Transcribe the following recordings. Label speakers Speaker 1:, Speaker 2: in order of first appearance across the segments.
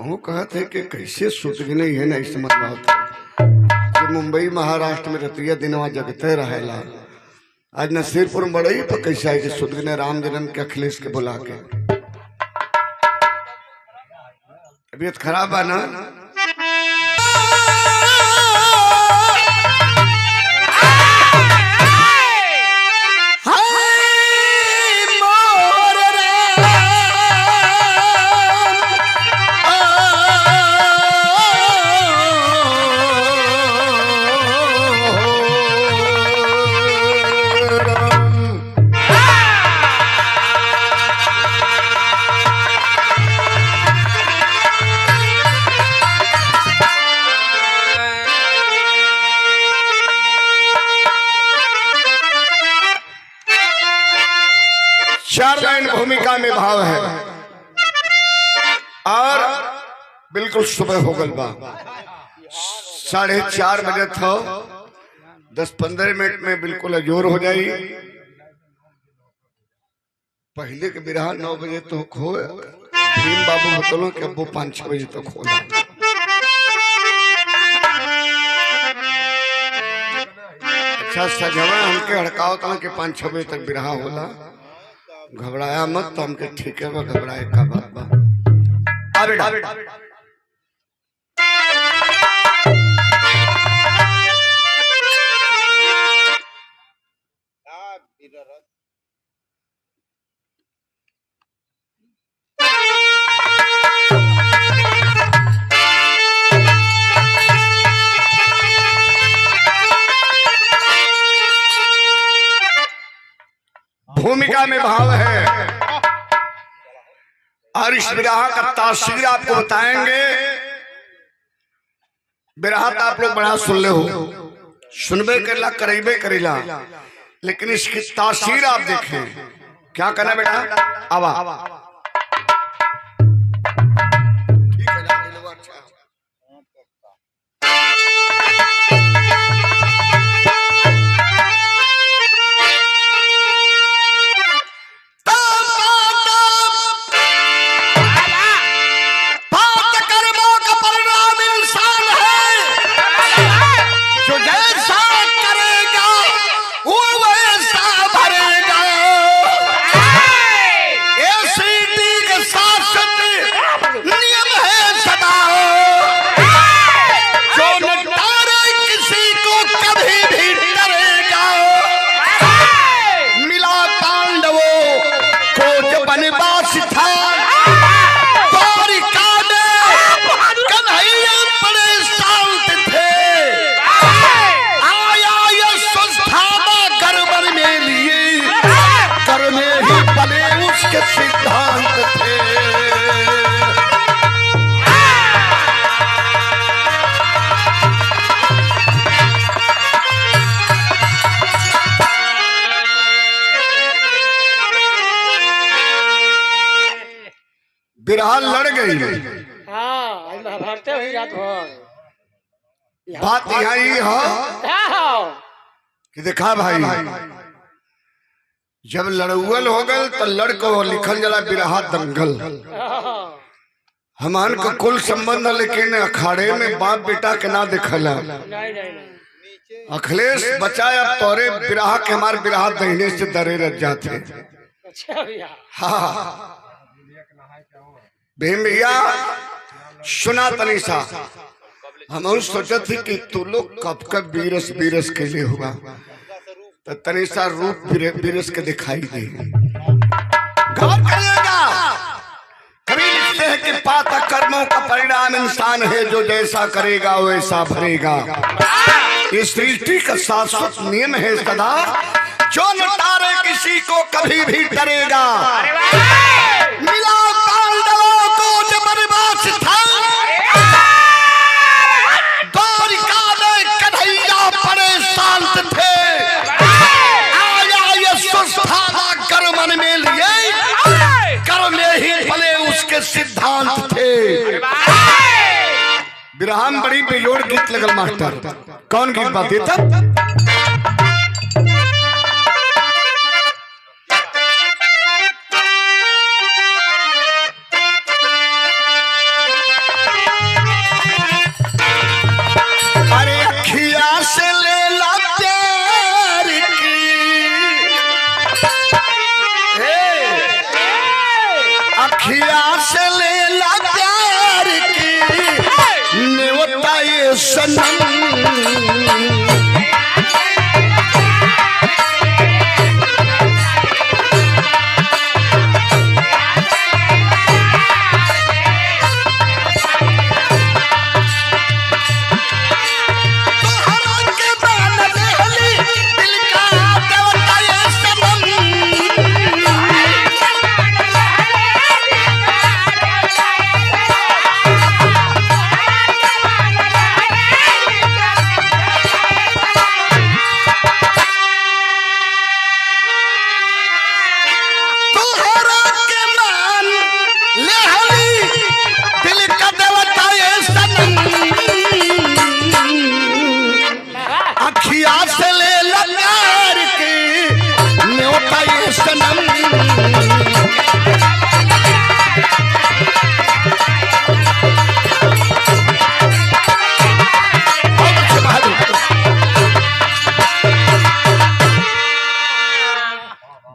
Speaker 1: हम कहते कि कैसे सुत गए है नहीं समझ बात कि मुंबई महाराष्ट्र में रतिया दिनवा जगते रहेला। आज नसीरपुर में बड़ई पर कैसा है कि सुत गए राम जन्म के अखिलेश के बुला के। तबीयत खराब है ना? चार लाइन भूमिका में भाव है और बिल्कुल सुबह हो गल बा 4:30 बजे था। 10-15 मिनट में बिल्कुल अजोर हो जाई। पहले के बिरहा 9 बजे तो खो भीम बाबू बतलो कि अब वो 5-6 बजे तक खोला। अच्छा सजवा हमके हड़काओ था कि 5-6 बजे तक बिरहा होला। घबराया मत तो हमके ठीक है। घबराए का बात बा। भूमिका में भाव है और इस बिरहा का तासीर आपको बताएंगे। बिरहा तो आप लोग बड़ा सुन ले हो, सुनबे करेला करेबे करेला, लेकिन इसकी तासीर आप देखें। क्या करना बेटा? आवा के सिद्धांत थे। बिरहा लड़ गई। बात यहाँ है कि देखा भाई, जब लड़ुअल हो गल तो लड़को लिखल जला बिरहा दंगल। हमान का कुल संबंध, लेकिन अखाड़े में बाप बेटा के ना दिखला। अखिलेश बचाया तोरे बिरहा के, हमारे बिरहा दहीने से दरे रह जाते। हाँ भीम भैया सुना तनीसा, हम सोचा थी कि तू लोग कब कब बीरस बीरस के लिए हुआ तो तनीसा रूप बीरस के दिखाई दे। गौर करिएगा, कभी लिखते हैं कि पाता कर्मों का परिणाम इंसान है, जो जैसा करेगा वैसा भरेगा। इस सृष्टि का शाश्वत नियम है सदा, जो न तारे किसी को कभी भी डरेगा। मिला पांडवों को जब वनवास था, द्वारिका में कन्हैया परेशान थे। मन में लिए कर्म में ही फले उसके सिद्धांत थे। बिरहा में बड़ी बेजोड़ गीत लगल मास्टर। कौन गीत बात है तब? सनम।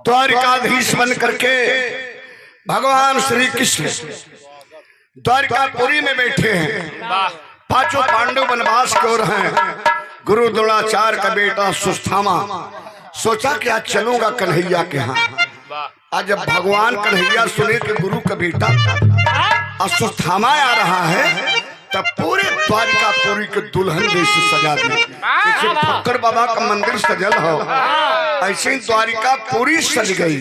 Speaker 1: द्वारिकाधीश बन करके भगवान श्री कृष्ण द्वारिकापुरी में बैठे हैं। पांचों पांडव वनवास की ओर हैं। गुरु द्रोणाचार्य का बेटा सुस्थामा सोचा कि आज चलूंगा कन्हैया के यहाँ। आज जब भगवान कन्हैया सुने कि गुरु का बेटा अश्वत्थामा आ रहा है तब पूरे द्वारिकापुरी के दुल्हन जैसे सजा दी। जैसे ठक्कर बाबा का मंदिर सजल हो ऐसे ही द्वारिकापुरी सज गई।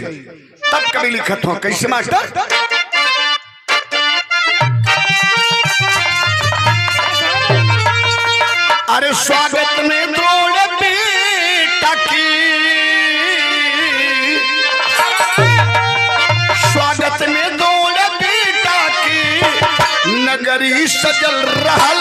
Speaker 1: तब कभी लिखत हो कैसे मास्टर? अरे स्वागत में द्रोण बेटा की, स्वागत में द्रोण बेटा की नगरी सजल रहल।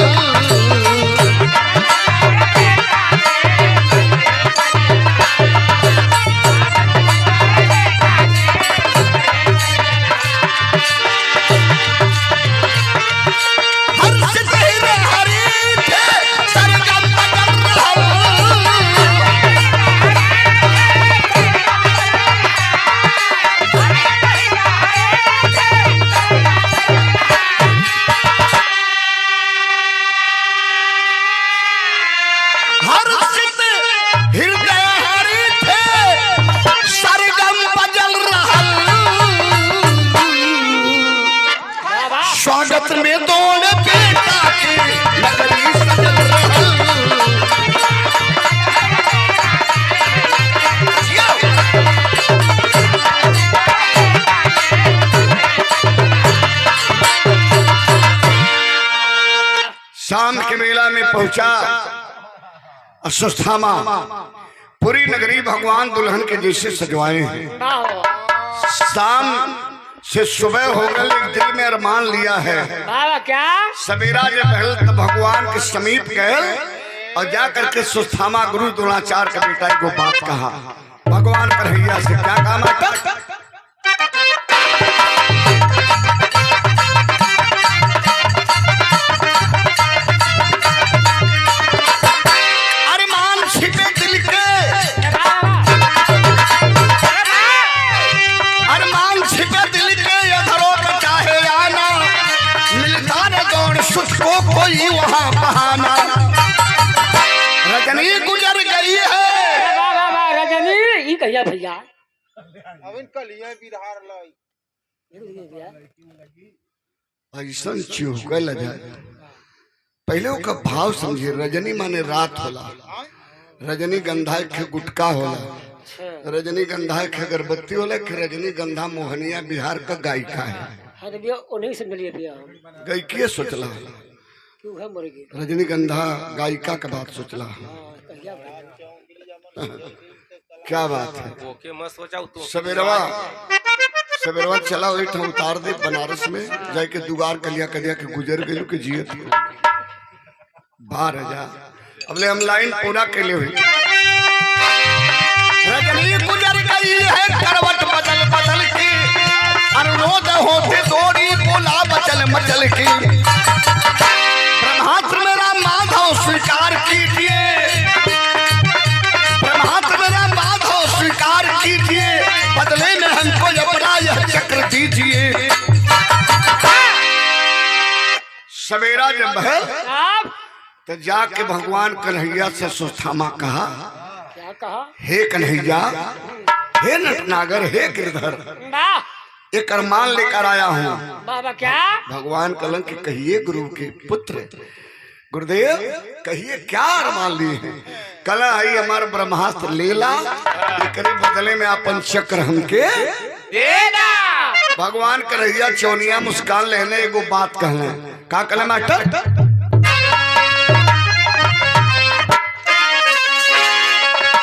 Speaker 1: स्वागत में दौड़ बेटा की नगरी सजल रहल। शाम के मेला में पहुंचा अश्वत्थामा। पूरी नगरी भगवान दुल्हन के जैसे सजवाए हैं। शाम से सुबह हो गए, एक दिल में अरमान लिया है
Speaker 2: बाबा क्या
Speaker 1: सवेरा जब पहल तब भगवान के समीप गए और जा करके सुस्थामा गुरु द्रोणाचार्य का बेटा को बात कहा। भगवान कन्हैया से क्या कहा मास्टर? अरमान छिपे दिल के, अरमान छिपे दिल के अधरों पे चाहे आना, मिलता न गौण सुखो कोई वहां बहाना। रजनी गुजर गई है।
Speaker 2: बाबा रजनी ई कहिया भैया
Speaker 3: अवन कलिया बिहार लाई
Speaker 1: ऐसा चुहकल जाए। पहले का भाव समझिए। रजनी माने रात होला, रजनी गंधा के गुटका होला, रजनी गंधा के अगरबत्ती होला कि रजनी गंधा मोहनिया बिहार का गायिका है।
Speaker 2: हां तो भैया उन्हीं से मिलिए भैया हम
Speaker 1: गायिकी सोचला
Speaker 2: क्यों है मर गई
Speaker 1: रजनी गंधा गायिका का बात सोचला।
Speaker 2: कहिया भैया
Speaker 1: क्या बात है।
Speaker 4: ओके मत सोचा तो
Speaker 1: सवेरवा सवेरवा चला वही था उतार दे बनारस में जाके दुगार कलिया कलिया के गुजर गई के जियत बाहर जा। अबले हम लाइन पूरा के लिए हुई। रजनी गुजर गई है करवट बदल बदल की, अनुरोध होते दोरी बोला बचल मचल की। ब्रह्मास्त्र मेरा माधव स्वीकार कीजिए, ब्रह्मास्त्र मेरा माधव स्वीकार कीजिए, बदले में हमको अपना यह चक्र दीजिए। सवेरा जब है तो जाके भगवान कन्हैया से सुस्थामा कहा,
Speaker 2: क्या कहा?
Speaker 1: हे कन्हैया, हे नटनागर, हे गिरधर,
Speaker 2: वाह
Speaker 1: एक अरमान लेकर आया हूँ।
Speaker 2: बाबा क्या?
Speaker 1: भगवान कलन के कहिए गुरु के पुत्र, गुरुदेव कहिए क्या अरमान लिए हैं? कल आई हमार ब्रह्मास्त्र लेला, एकरे बदले में अपन चक्र हमके
Speaker 2: देना।
Speaker 1: भगवान कन्हैया चौनिया मुस्कान लेने एगो बात कहले, का कहले मास्टर?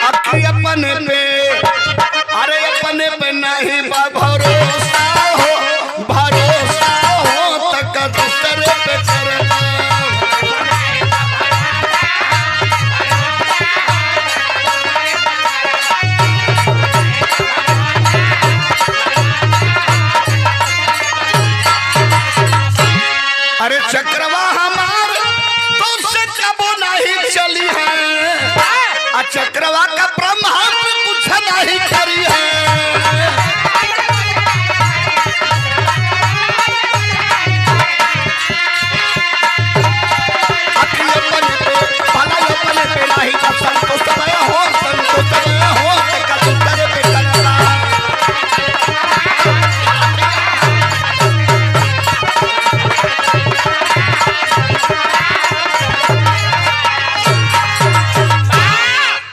Speaker 1: अखी अपने पे, अरे अपने पे नहीं भरोसा हो, भरोसा हो तक दूसरे पे करना। अरे चक्रवा हमार तो से कबो नहीं चली है, चक्रवा का ब्रह्मास्त्र कुछ नहीं करी है। अपने पे भला अपने पे नहीं का संतोष हो, संतोष हो का दूसरे पे करना।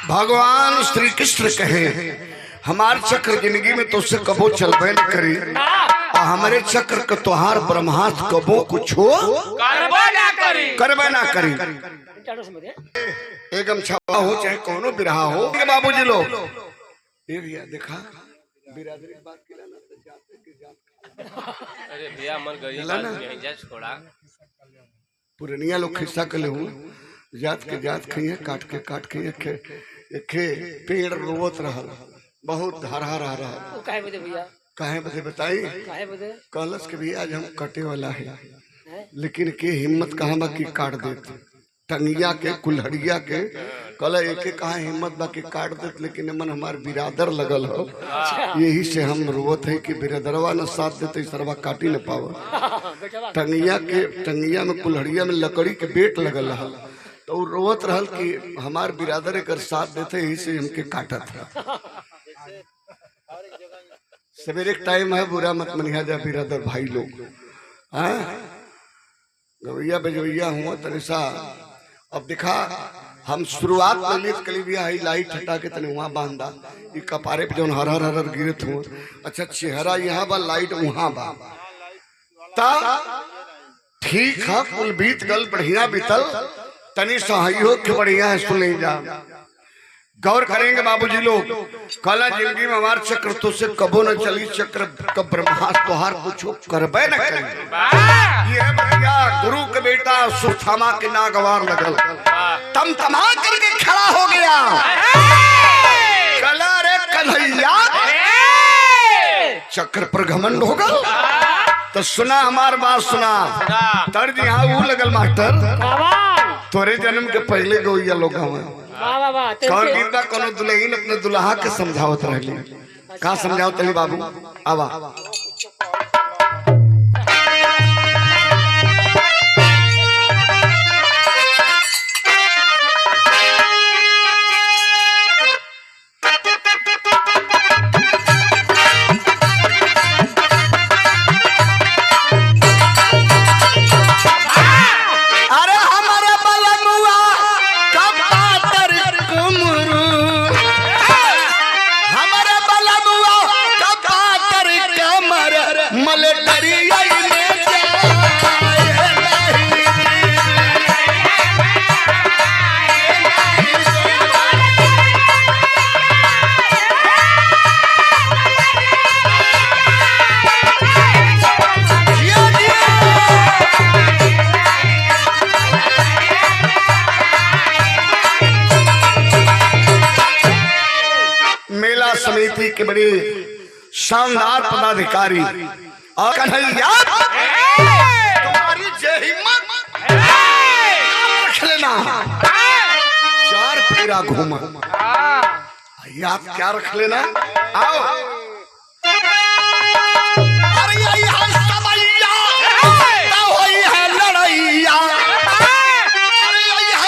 Speaker 1: भगवान श्री कृष्ण कहे, हमार चक्र जिंदगी में तो उससे कबो चलबे न करी, और हमारे चक्र का तोहार ब्रह्मास्त्र कबो कुछ हो करबे ना करी। एकदम छवा हो चाहे कोनो बिरहा हो। बाबूजी लोग ये भैया देखा बिरादरी बात के ना तो जाते के जात,
Speaker 4: अरे भैया मन गरीब जा छोड़ा।
Speaker 1: पुरनिया लोग खिस्सा कले हूँ, जात के जात खइए, काट के एके पेड़ रोवत रहल, बहुत हरा रहा।
Speaker 2: काहे बदे भैया?
Speaker 1: काहे बदे बताई?
Speaker 2: काहे बदे?
Speaker 1: कहलस के भी आज हम कटे वाला है, लेकिन के हिम्मत कहाँ बा कि काट देते टंगिया के कुल्हड़िया के। कल एके कहा हिम्मत बा कि काट देते, लेकिन मन हमार बिरादर लगल हो, यही से हम रोवत है कि बिरादरवा न साथ देते सरवा काटी न पावा। टंगिया में कुल्हड़िया में लकड़ी के बेट लगल रहल, तो रोवत रहल कि हमार बिरादर एक साथ देते, यही से हमके काटा था। सवेरे टाइम है, बुरा मत मनिया जा बिरादर भाई लोग। गवैया बजवैया हुआ तनिसा। अब देखा हम शुरुआत में लिख कली भी आई लाइट हटा के तने वहाँ बांधा, ये कपारे पे जो हर हर हर गिरत हुआ। अच्छा चेहरा यहाँ बा, लाइट वहाँ बा, ता ठीक है कुल बीत गल, बढ़िया बीतल, तनी सहयोग के बढ़िया है। सुन जा, गौर करेंगे बाबूजी लोग। कला जिंदगी में हमार चक्र तो से कबो न चली, चक्र का ब्रह्मास्त्र तोहार कुछ करबे न करे। ये भैया गुरु के बेटा सुस्थामा के नागवार लगल, तम तमा करके खड़ा हो गया। कला रे कन्हैया चक्र पर घमंड हो गल, तो सुना हमार बात सुना। तर्ज यहाँ वो लगल मास्टर, तोरे जन्म के पहले गौया लोग कौन गीत बा, कोनो दुल्हन अपने दुल्हा के समझावत रहली। का समझावत रही बाबू? आवा समिति के बड़े शानदार पदाधिकारी और कन्हैया तुम्हारी जय हिम्मत रख लेना। चार फेरा घूमा याद क्या रख लेना। आओ अरे यही है समैया, होई है लड़ैया, अरे यही है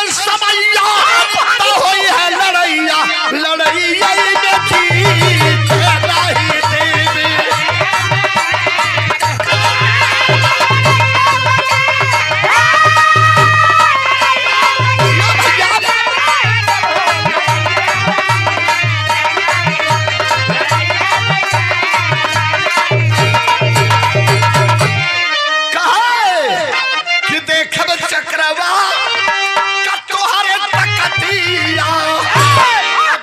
Speaker 1: देखब चक्रवा का तोहरे तकतिया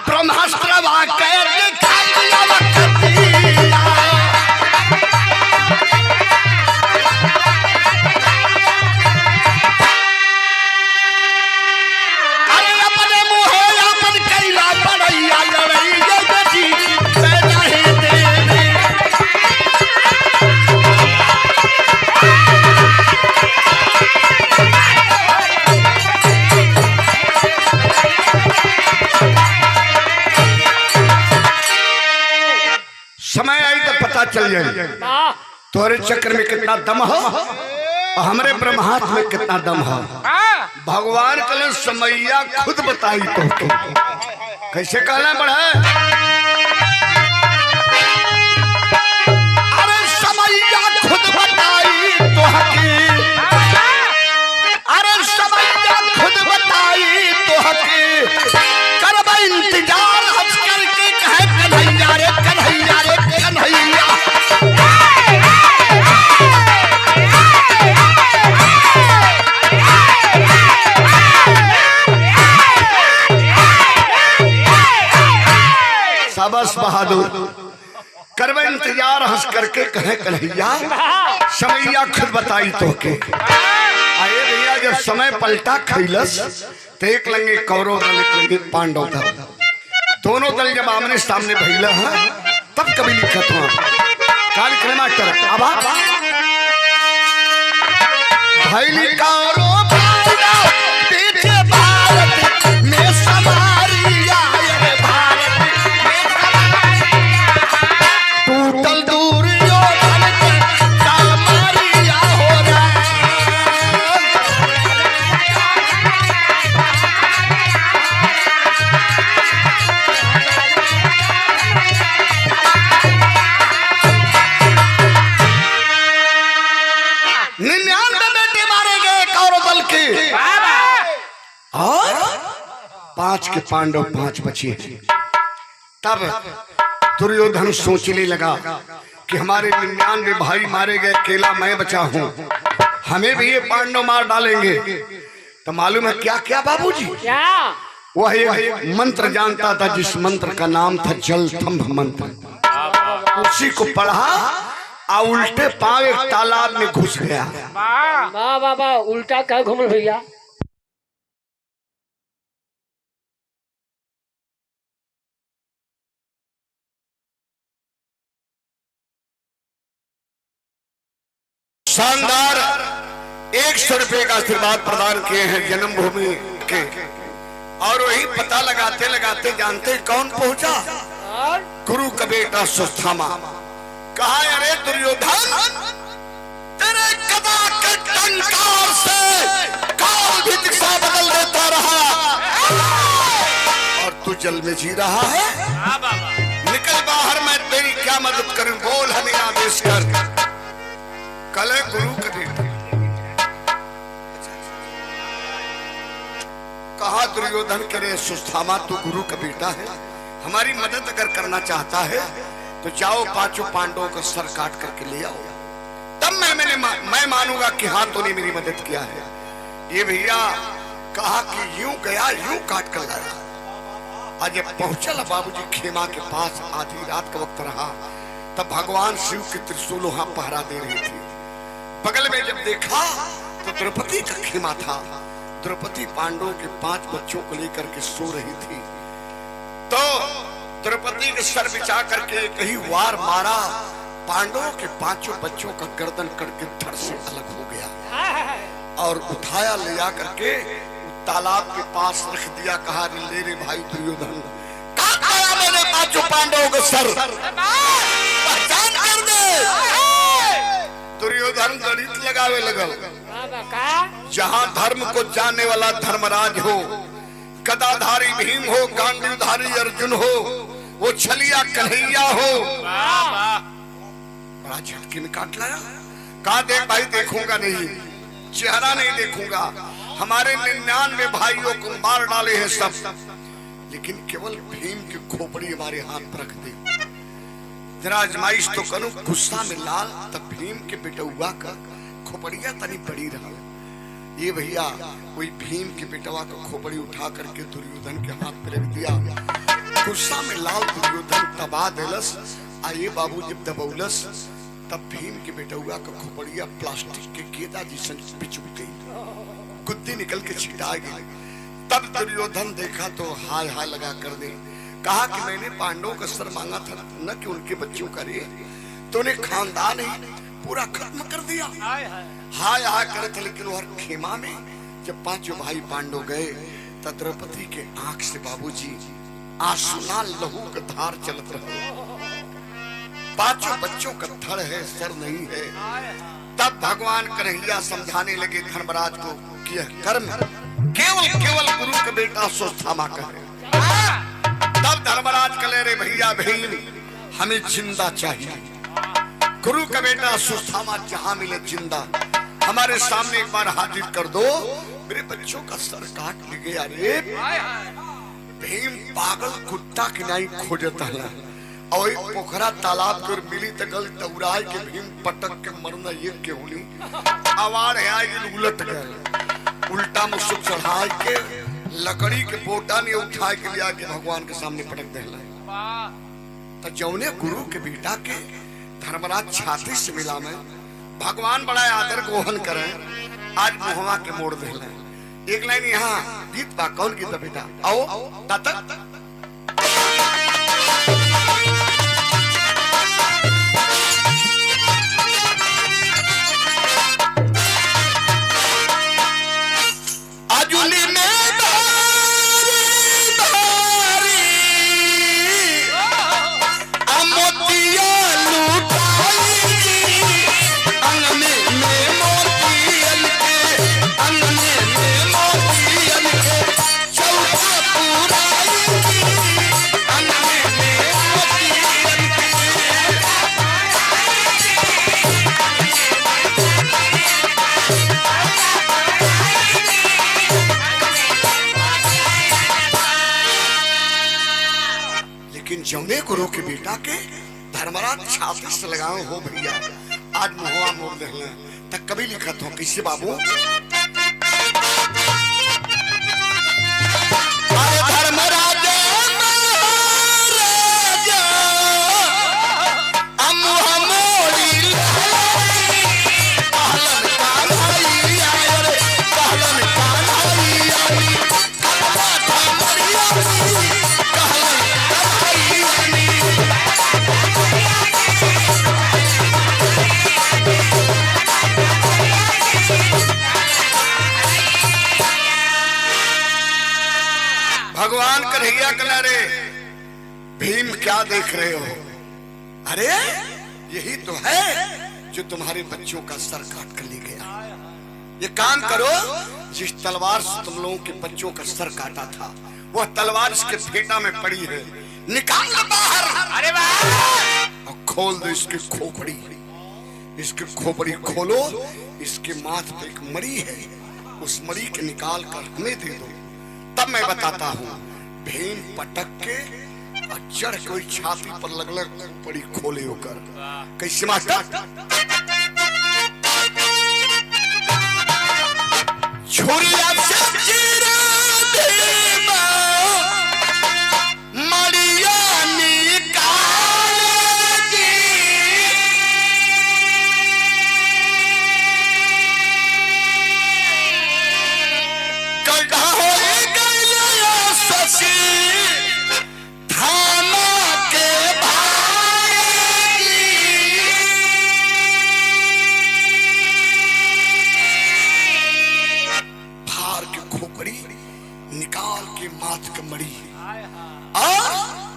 Speaker 1: ब्रह्मास्त्रवा के दिखाइया वक्तिया अरे अपने मुहे अपन कैला बड़ैया लड़ैया जी मैं नहीं देवी समय आई तो पता चल जाए
Speaker 2: वाह
Speaker 1: तोरे चक्र में कितना दम हो और हमरे ब्रह्मास्त्र में कितना दम हो। भगवान कल समैया खुद बताई तो कैसे कहना पड़ा अरे समैया खुद बताई तो अरे समैया खुद बताई तो करब इंतजार हंस करके कहे कन्हैया रे कन्हैया रे कन्हैया शाबाश बहादुर करब इंतजार हंस करके कहे कन्हैया समैया खुद बताई तो के आए भैया जब समय पलटा खैलस तो एक लंगे कौरव दल एक लंगे पांडव दल दोनों दल जब आमने सामने भइला है तब कभी लिखत हुआ का लिखने मास्टर अब भइली कौरव पांडव पीछे भारत में समारिया रे भारत में टूटल दुर्योधन के कामारिया हो रहा और 5 के पांडव 5 बचे। तब दुर्योधन सोचने लगा कि हमारे 99 भाई मारे गए, अकेला मैं बचा हूँ, हमें भी ये पांडव मार डालेंगे। तो मालूम है क्या क्या बाबूजी?
Speaker 2: क्या?
Speaker 1: वह एक मंत्र जानता था जिस मंत्र का नाम था जल स्तंभ मंत्र। उसी को पढ़ा और उल्टे पांव एक तालाब में घुस गया।
Speaker 2: वाह वाह वाह, उल्टा क्या घूमल भैया?
Speaker 1: शानदार 100 रुपए का आशीर्वाद प्रदान किए हैं जन्मभूमि के। और वही पता लगाते लगाते जानते कौन पहुंचा? गुरु का बेटा सुस्थामा। कहा अरे दुर्योधन, तेरे गदा के टंकार से काल भी दिशा बदल देता रहा और तू जल में जी रहा है। निकल बाहर, मैं तेरी क्या मदद करूं? बोल हमें आदेश कर। कल है गुरु का बेटा। कहा दुर्योधन करे सुस्थामा, तू गुरु का बेटा है, हमारी मदद अगर करना चाहता है तो जाओ 5 पांडवों का सर काट करके ले आओ, तब मैं मानूंगा कि हाँ तूने मेरी मदद किया है। ये भैया कहा कि यूं गया यूं काट कर लाया। आज पहुंचल बाबूजी खेमा के पास, आधी रात का वक्त रहा, तब भगवान शिव के त्रिशूल वहां पहरा दे रही थी। बगल में जब देखा तो द्रौपदी का खेमा था। द्रौपदी पांडवों के 5 बच्चों को लेकर के सो रही थी। तो द्रौपदी के सर बिछा करके कहीं वार मारा, पांडवों के 5 बच्चों का गर्दन करके धड़ से अलग हो गया और उठाया ले जा करके तालाब के पास रख दिया। कहा ले रे भाई दुर्योधन, कहा मैंने 5 पांडवों का सर, पहचान कर दे। दुर्योधन गणित लगावे लगल। जहां धर्म को जानने वाला धर्मराज हो, गदाधारी भीम हो, गांडीवधारी अर्जुन हो, वो छलिया कन्हैया हो, बड़ा झटके में काट लाया। कहा देख भाई, देखूंगा नहीं, चेहरा नहीं देखूंगा, हमारे 99 भाइयों को मार डाले हैं सब, लेकिन केवल भीम की खोपड़ी हमारे हाथ पर रख दे। जरा आजमाइश तो करूं। गुस्सा में लाल, तब भीम के बेटुआ का खोपड़िया तनी बड़ी रहा। ये भैया कोई भीम के बेटवा को खोपड़ी उठा करके दुर्योधन के हाथ पे रख दिया। गुस्सा में लाल दुर्योधन दबा देलस। आइए बाबू जब दबौलस तब भीम के बेटवा का खोपड़िया प्लास्टिक के गेदा जिसन पिचुक गई, गुद्दी निकल के छिटा गई। तब दुर्योधन देखा तो हाय हाय लगा कर दे, कहा कि मैंने पांडवों का सर मांगा था न कि उनके बच्चों का रे, तूने खानदान ही पूरा खत्म कर दिया। हाय हाय करे थे। लेकिन हर खेमा में जब पांचों भाई पांडव गए तब द्रौपदी के आंख से बाबूजी आंसुना लहू का धार चलत रहा। पांचों बच्चों का धड़ है, सर नहीं है। तब भगवान कन्हैया समझाने लगे धर्मराज को कि यह कर्म केवल गुरु का बेटा अश्वत्थामा का है। तब धर्मराज कले रे भैया भीम हमें जिंदा चाहिए, गुरु का बेटा अश्वत्थामा जहां मिले जिंदा हमारे सामने एक बार हाजिर कर दो, मेरे बच्चों का सर काट ले गया रे। भीम पागल कुत्ता की नहीं खोजता है और एक पोखरा तालाब कर मिली तगल दौड़ाए के भीम पटक के मरना ये क्यों नहीं। आवाज है आई उलट गए, उल्टा मुसुक चढ़ाए के लकड़ी के बोटा ने उठाए के लिया के भगवान के सामने पटक देला। तो जौने गुरु के बेटा के धर्मराज छाती से मिला में भगवान बड़ा आदर गोहन करे, आज मुहवा के मोड़ देला। एक लाइन यहाँ गीत बा, कौन गीत बा बेटा? आओ ताता जौने गुरु के बेटा के धर्मराज छाती से लगाओ हो भैया, आज मुहवा मोड़ देना। तक कभी लिखा था किसी बाबू धर्मराज भगवान कन्हैया कला रे भीम क्या देख रहे हो? अरे यही तो है जो तुम्हारे बच्चों का सर काट कर ले गया। ये काम करो, जिस तलवार से तुम लोगों के बच्चों का सर काटा था वह तलवार इसके फेटा में पड़ी है, निकालना बाहर। अरे वाह! और खोल दो इसकी खोपड़ी, इसकी खोपड़ी खोलो, इसके माथ पे एक मरी है, उस मरी के निकाल कर हमें दे दो, तब मैं बताता हूँ। भीम पटक के और चढ़ कोई छाती पर लगल खोपड़ी खोले होकर कैसे मास्टर छुरिया से चीरा भीमा मरिया निकाल दी। गड्ढा हो गया शशि थाना के निकाल के माथ के मड़ी और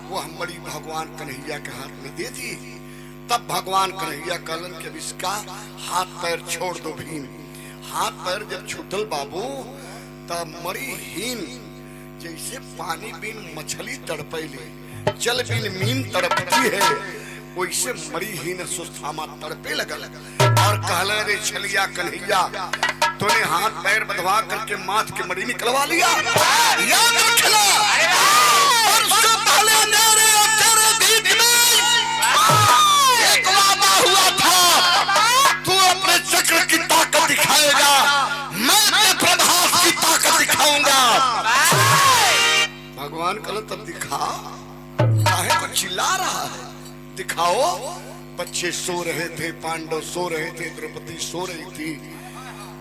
Speaker 1: वो मड़ी भगवान कन्हैया के हाथ में दे दी। तब भगवान कन्हैया कहलन कि अब इसका हाथ पैर छोड़ दो भीम। हाथ पैर जब छूटल बाबू तब मड़ी हीन जैसे पानी बिन मछली तड़पैले, जल बिन मीन तड़पती है, वैसे मड़ी हीन अश्वत्थामा तड़पे लगल और कहले रे छलिया कन्हैया तूने हाथ पैर बंधवा करके माथ की मड़ी निकलवा लिया। याद रखना परसों पहले मेरे और तेरे बीच में एक वादा हुआ था, तू अपने चक्र की ताकत दिखाएगा, मैं भगवान कहला तब दिखा, काहे को चिल्ला रहा है, दिखाओ। बच्चे सो रहे थे, पांडव सो रहे थे, द्रौपदी सो रही थी,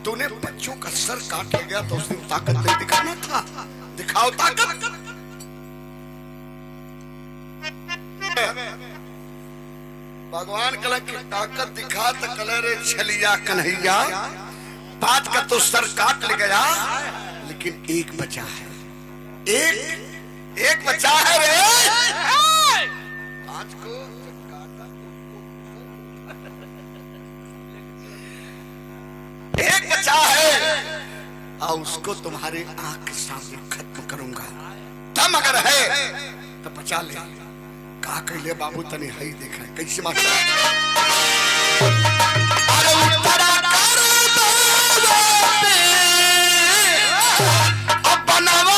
Speaker 1: तूने बच्चों का सर काट लिया तो उसने ताकत नहीं दिखाना था, दिखाओ ताकत। भगवान कला की ताकत दिखा तो कलर छलिया कन्हैया, बात का तो सर काट ले गया, लेकिन एक बचा है, एक बचा है रे। आज को एक बचा है और उसको तुम्हारे आंख के सामने खत्म करूंगा। दम अगर है तो बचा ले। कहा कहले बाबू तने हई देखा है कैसे मास्टर अब बनावा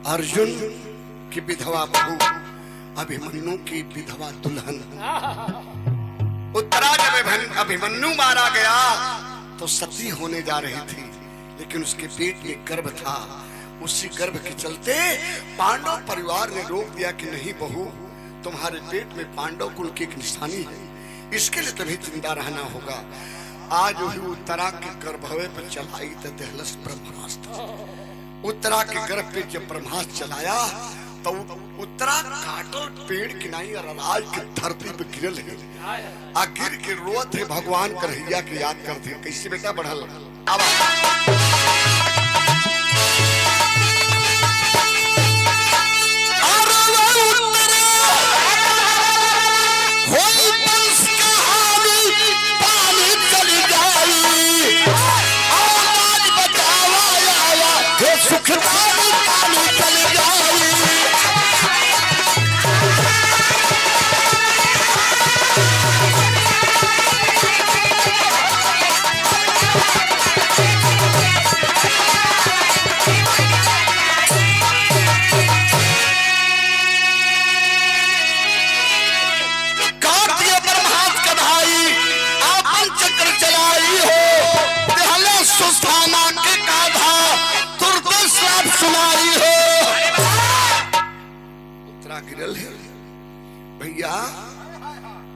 Speaker 1: अर्जुन की विधवा बहू, अभिमन्यु की विधवा दुल्हन। उत्तरा जब अभिमन्यु मारा गया तो सती होने जा रही थी, लेकिन उसके पेट में गर्भ था। उसी गर्भ के चलते पांडव परिवार ने रोक दिया कि नहीं बहू, तुम्हारे पेट में पांडव कुल की एक निशानी है, इसके लिए तुम्हें जिंदा रहना होगा। आज वही उत्तरा के गर्भवे पर चलाई तो दहलस ब्रह्मास्त्र। उत्तरा के गर्भ पे जब ब्रह्मास्त्र चलाया तो उत्तरा काटल पेड़ किनाई और राज की धरती पे गिरल है। आ गिर के रोत है, भगवान कन्हैया के याद करते। कैसे बेटा बढ़ल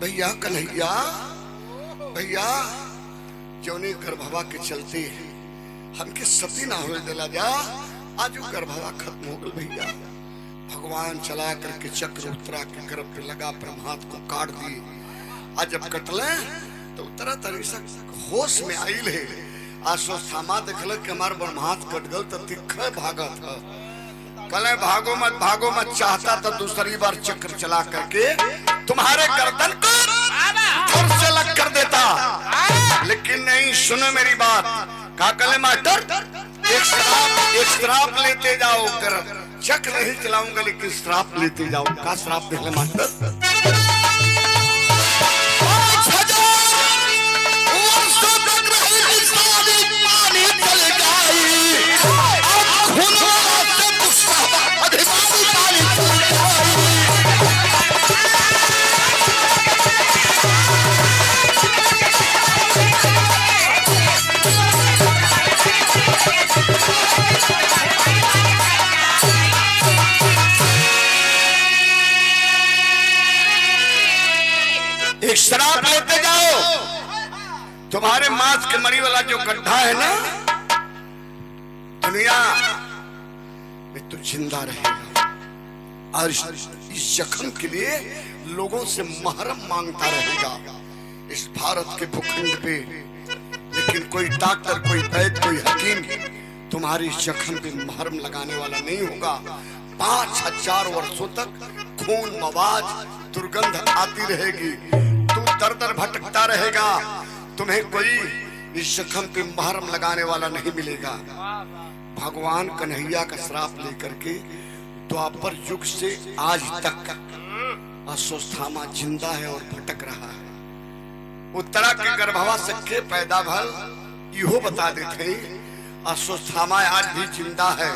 Speaker 1: भैया कन्हैया भैया जौने गर्भवा के चलते हमके सती ना हो दिला जा, आज गर्भवा खत्म हो गल भैया। भगवान चला करके चक्र उत्तरा के गर्भ पे लगा, ब्रह्मास्त्र को काट दिए। आज जब कटले तो उत्तरा तरी से होश में आइल है। आश्वस्थामा देखल कि हमार ब्रह्मास्त्र कट गल तो तिखे भागत है। कले भागो मत चाहता तो दूसरी बार चक्र चला करके तुम्हारे गर्दन को धड़ से लग कर देता, लेकिन नहीं। सुनो मेरी बात। कहा कले मास्टर एक श्राप लेते जाओ, कर चक्र नहीं चलाऊंगा लेकिन श्राप लेते जाओ। का श्राप देख ले मास्टर। एक शराब लेते जाओ, तुम्हारे मांस के मरी वाला जो गड्ढा है ना, दुनिया में तू जिंदा रहेगा और इस जख्म के लिए लोगों से महरम मांगता रहेगा इस भारत के भूखंड पे। लेकिन कोई डॉक्टर, कोई वैद्य, कोई हकीम तुम्हारी जख्म पे महरम लगाने वाला नहीं होगा। 5000 वर्षों तक खून मवाज दुर्गंध आती रहेगी, तू दर दर भटकता रहेगा। तुम्हें कोई इस जख्म पे महरम लगाने वाला नहीं मिलेगा। भगवान कन्हैया का श्राप लेकर के द्वापर युग से आज तक अश्वत्थामा जिंदा है और भटक रहा है। उत्तरा के गर्भवा से के पैदा भल इहो बता देते अश्वत्थामा आज भी जिंदा है।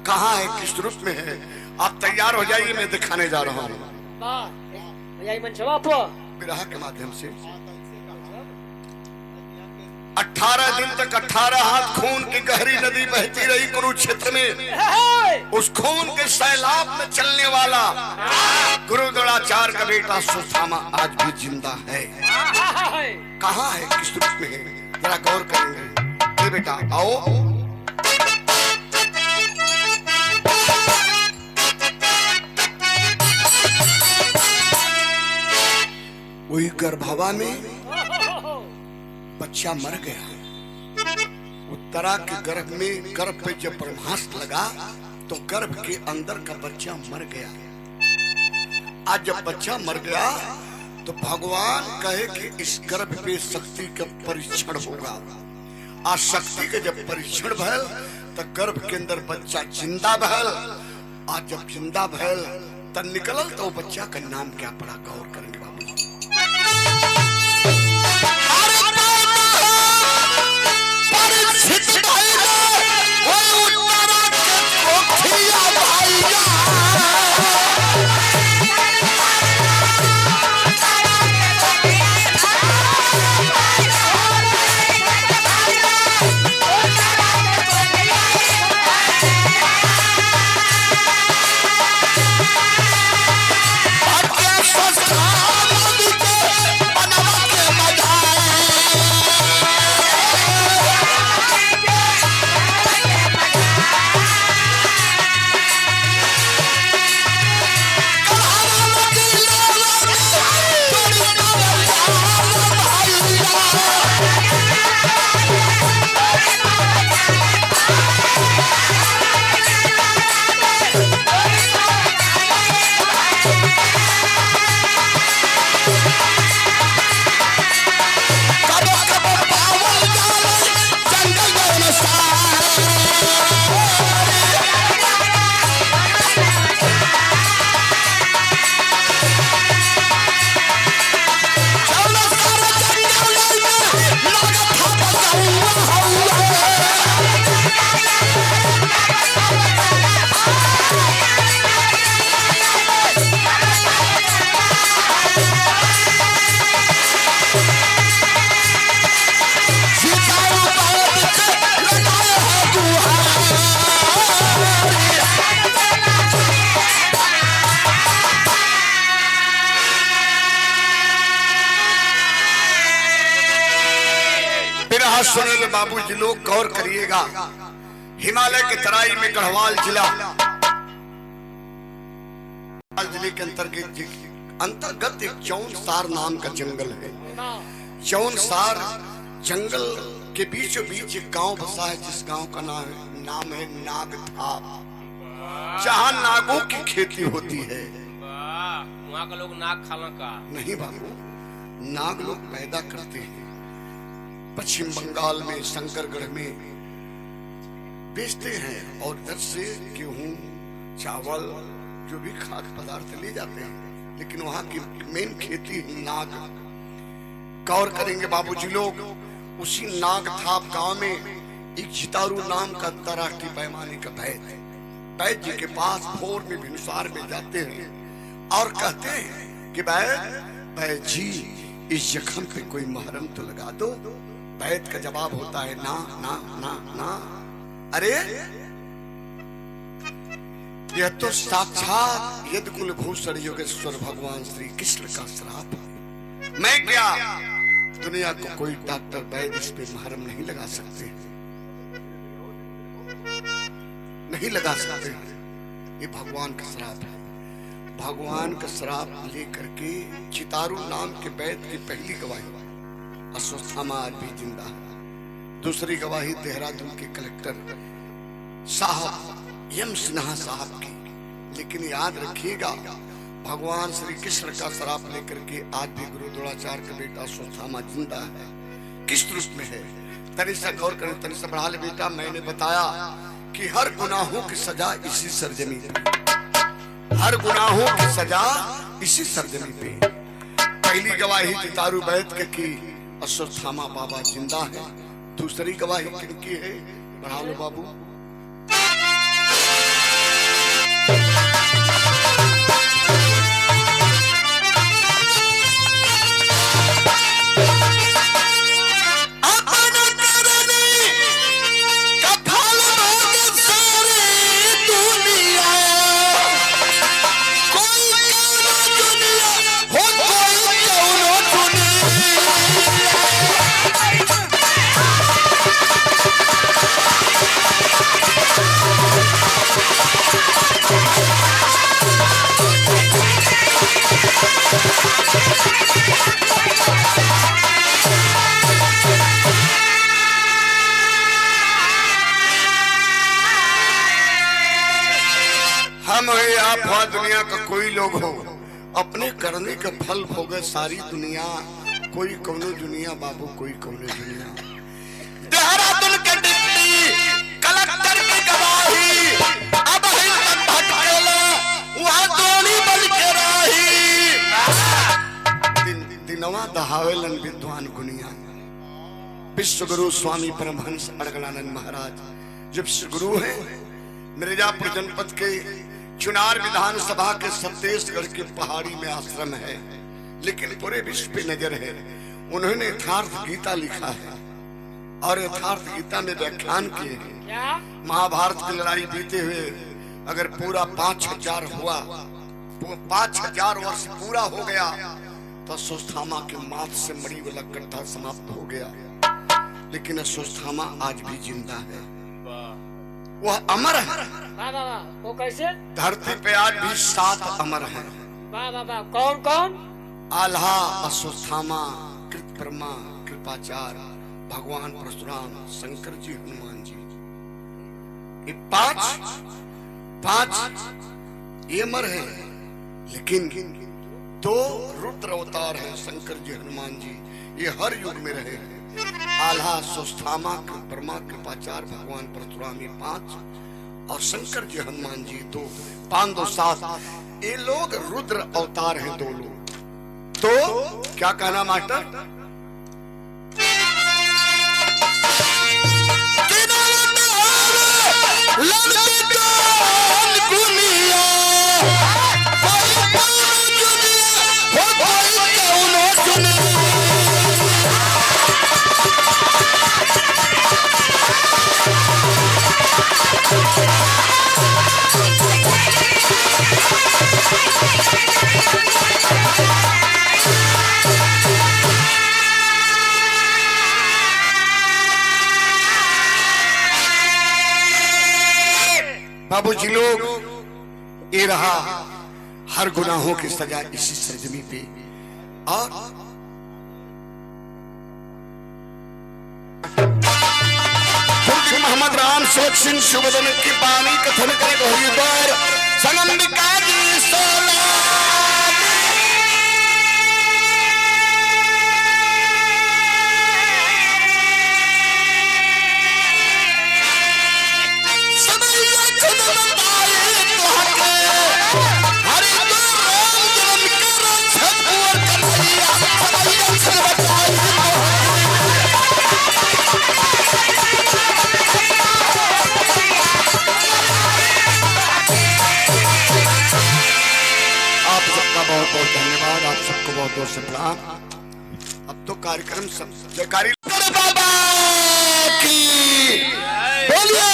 Speaker 1: कहाँ है, किस रूप में है? आप तैयार हो जाइए, मैं दिखाने जा रहा हूँ विरह के माध्यम से। 18 दिन तक 18 हाथ खून की गहरी नदी बहती रही कुरुक्षेत्र में। उस खून के सैलाब में चलने वाला गुरु द्रोणाचार्य का बेटा अश्वत्थामा आज भी जिंदा है। कहाँ है, किस रूप में है, जरा गौर करेंगे। बेटा आओ। वही गर्भवा में बच्चा मर गया। उत्तरा के गर्भ में, गर्भ पे जब ब्रह्मास्त्र लगा तो गर्भ के अंदर का बच्चा मर गया। आज जब बच्चा मर गया तो भगवान कहे कि इस गर्भ पे शक्ति का परीक्षण होगा। आज शक्ति के जब परीक्षण भयल तो गर्भ के अंदर बच्चा जिंदा भयल। आज जब जिंदा भयल तब निकलल तो बच्चा का नाम क्या पड़ा, गौर करेंगे बाबू। सुनिए बाबूजी लोग, गौर करिएगा। हिमालय के तराई में गढ़वाल जिला, जिले के अंतर्गत एक चौनसार नाम का जंगल है। चौनसार जंगल के बीचों बीच एक गांव बसा है जिस गांव का नाम है नागथाप, जहां नागों की खेती होती है।
Speaker 4: वहाँ का लोग नाग खाना का
Speaker 1: नहीं बाबू, नाग लोग पैदा करते हैं। पश्चिम बंगाल में शंकरगढ़ में बेचते हैं और इधर से गेहूं, चावल, जो भी खाद्य पदार्थ ले जाते हैं, लेकिन वहां की मेन खेती नाग। गौर करेंगे बाबूजी लोग, उसी नागथाप गांव में एक जितारू नाम का अंतरराष्ट्रीय पैमाने का वैद्य जी के पास भोर में भिनुसार में जाते हैं और कहते हैं कि वैद्य जी इस जख्म पे कोई महरम तो लगा दो। वैद्य का जवाब होता है ना ना ना ना। अरे यह तो साक्षात यदकुल भूषण योगेश्वर भगवान श्री कृष्ण का श्राप है। मैं क्या, दुनिया को कोई डॉक्टर वैद्य इस पे महरम नहीं लगा सकते, नहीं लगा सकते। ये भगवान का श्राप है। भगवान का श्राप लेकर के चितारू नाम के वैद्य की पहली गवाही अश्वत्थामा आज भी जिंदा है। दूसरी गवाही देहरादून के कलेक्टर साहब यम सिन्हा साहब की। लेकिन याद रखिएगा, भगवान श्री कृष्ण का श्राप लेकर के आज भी गुरु द्रोणाचार्य का बेटा अश्वत्थामा जिंदा है। किस रूप में है, तनी सा गौर करें, तनी सा बढ़ा ले बेटा। मैंने बताया कि हर गुनाहों की सजा इसी सरजमी पे, हर गुनाहों की सजा इसी सरजमी पे। पहली गवाही जितारू बैठ के की अश्वत्थामा बाबा जिंदा है। दूसरी गवाही किनकी है, बढ़ा लो बाबू। हम है आप हो, दुनिया का कोई लोग हो, अपने करने के फल भोगे सारी दुनिया। कोई कौनो दुनिया बाबू, कोई कौनो दुनिया। देहरादून के डिप्टी कलेक्टर की गवाही, अब है भटकेला वहां दोनी बल के राही। दिनवा दहावेलन विद्वान गुनिया। विश्व गुरु स्वामी परमहंस अड़गड़ानंद महाराज जब गुरु हैं, मिर्जापुर जनपद के चुनार विधानसभा के सतेशगढ़ के पहाड़ी में आश्रम है, लेकिन पूरे विश्व पे नजर है। उन्होंने यथार्थ गीता लिखा है और यथार्थ गीता में व्याख्यान किए हैं। महाभारत की लड़ाई बीते हुए अगर पूरा 5000 हुआ, 5000 वर्ष पूरा हो गया तो अश्वत्थामा के माथ से मरी वाला गड्ढा समाप्त हो गया। लेकिन अश्वत्थामा आज भी जिंदा है, वह अमर है।
Speaker 2: वाह वाह वाह, वो कैसे?
Speaker 1: धरती पे आज भी 7 अमर हैं।
Speaker 2: वाह वाह वाह, कौन कौन?
Speaker 1: आल्हा, अश्वत्थामा, कृतवर्मा, कृपाचार्य, भगवान परशुराम, शंकर जी, हनुमान जी। ये पांच ये अमर है। लेकिन 2 रुद्र अवतार हैं, शंकर जी, हनुमान जी। ये हर युग में रहे हैं। आल्हा, अश्वत्थामा, कृतवर्मा, कृपाचार्य, भगवान परशुराम, ये 5, और शंकर जी, हनुमान जी 2, 5 2 7। ये लोग रुद्र अवतार हैं, 2 लोग। तो क्या कहना मास्टर? बाबूजी लोग, ये रहा हर गुनाहों की सजा इसी सरजमी पे। और मोहम्मद राम सोच सिंह सुबदन की बानी कथन करे हरिद्वार संगमिका जी सोला। बहुत बहुत धन्यवाद, आप सबको बहुत बहुत सलाम। अब तो कार्यक्रम सब जयकारी बाबा की बोलिए।